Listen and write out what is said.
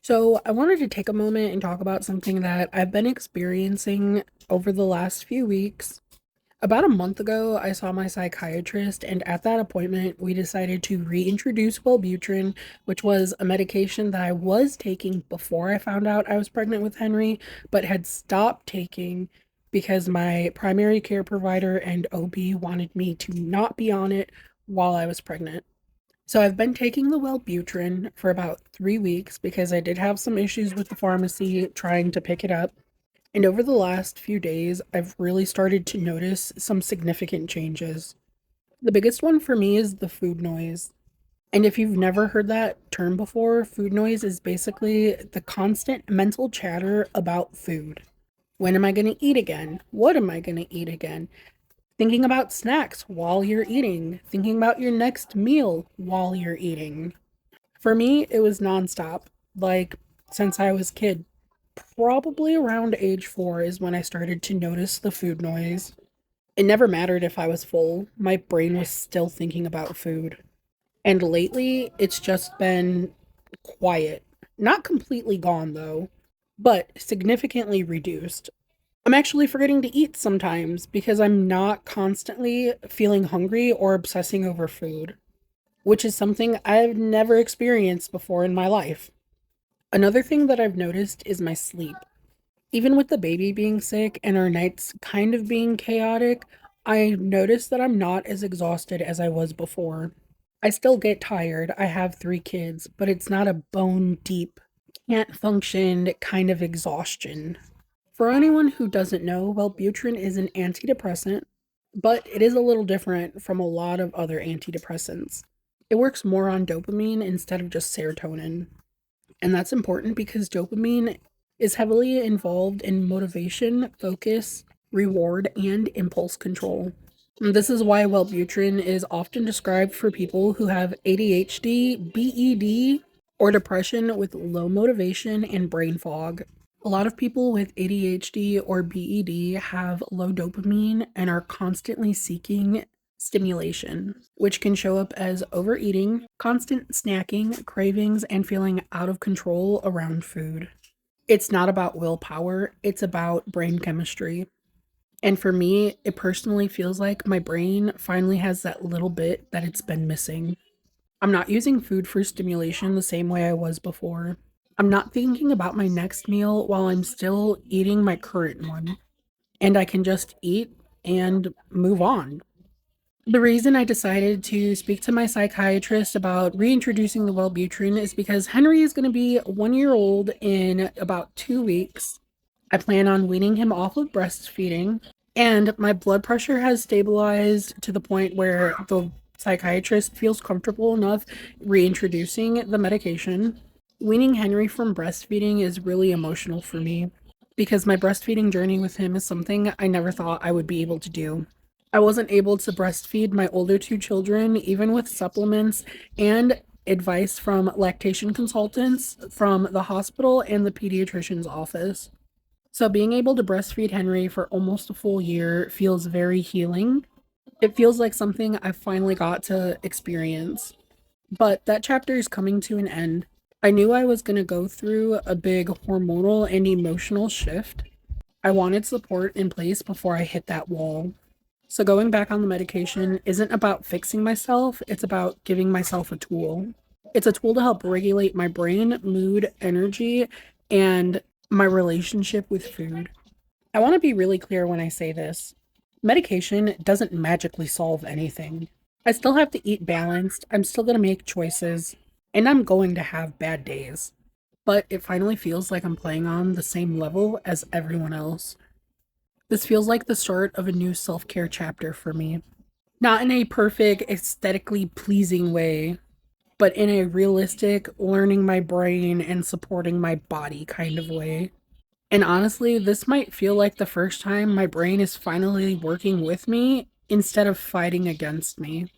So, I wanted to take a moment and talk about something that I've been experiencing over the last few weeks. About a month ago, I saw my psychiatrist, and at that appointment, we decided to reintroduce Wellbutrin, which was a medication that I was taking before I found out I was pregnant with Henry, but had stopped taking because my primary care provider and OB wanted me to not be on it while I was pregnant. So I've been taking the Wellbutrin for about 3 weeks because I did have some issues with the pharmacy trying to pick it up. And over the last few days, I've really started to notice some significant changes. The biggest one for me is the food noise. And if you've never heard that term before, food noise is basically the constant mental chatter about food. When am I going to eat again? What am I going to eat again? Thinking about snacks while you're eating, thinking about your next meal while you're eating. For me, it was nonstop, like since I was a kid. Probably around age 4 is when I started to notice the food noise. It never mattered if I was full, my brain was still thinking about food. And lately, it's just been quiet. Not completely gone, though, but significantly reduced. I'm actually forgetting to eat sometimes because I'm not constantly feeling hungry or obsessing over food, which is something I've never experienced before in my life. Another thing that I've noticed is my sleep. Even with the baby being sick and our nights kind of being chaotic, I noticed that I'm not as exhausted as I was before. I still get tired. I have 3 kids, but it's not a bone deep, can't function kind of exhaustion. For anyone who doesn't know, Wellbutrin is an antidepressant, but it is a little different from a lot of other antidepressants. It works more on dopamine instead of just serotonin. And that's important because dopamine is heavily involved in motivation, focus, reward, and impulse control. And this is why Wellbutrin is often described for people who have ADHD, BED, or depression with low motivation and brain fog. A lot of people with ADHD or BED have low dopamine and are constantly seeking stimulation, which can show up as overeating, constant snacking, cravings, and feeling out of control around food. It's not about willpower, it's about brain chemistry. And for me, it personally feels like my brain finally has that little bit that it's been missing. I'm not using food for stimulation the same way I was before. I'm not thinking about my next meal while I'm still eating my current one. And I can just eat and move on. The reason I decided to speak to my psychiatrist about reintroducing the Wellbutrin is because Henry is going to be 1 year old in about 2 weeks. I plan on weaning him off of breastfeeding, and my blood pressure has stabilized to the point where the psychiatrist feels comfortable enough reintroducing the medication. Weaning Henry from breastfeeding is really emotional for me because my breastfeeding journey with him is something I never thought I would be able to do. I wasn't able to breastfeed my older 2 children, even with supplements and advice from lactation consultants from the hospital and the pediatrician's office. So, being able to breastfeed Henry for almost a full year feels very healing. It feels like something I finally got to experience. But that chapter is coming to an end. I knew I was going to go through a big hormonal and emotional shift. I wanted support in place before I hit that wall. So going back on the medication isn't about fixing myself, it's about giving myself a tool. It's a tool to help regulate my brain, mood, energy, and my relationship with food. I want to be really clear when I say this. Medication doesn't magically solve anything. I still have to eat balanced, I'm still going to make choices, and I'm going to have bad days. But it finally feels like I'm playing on the same level as everyone else. This feels like the start of a new self-care chapter for me. Not in a perfect, aesthetically pleasing way, but in a realistic, learning my brain and supporting my body kind of way. And honestly, this might feel like the first time my brain is finally working with me instead of fighting against me.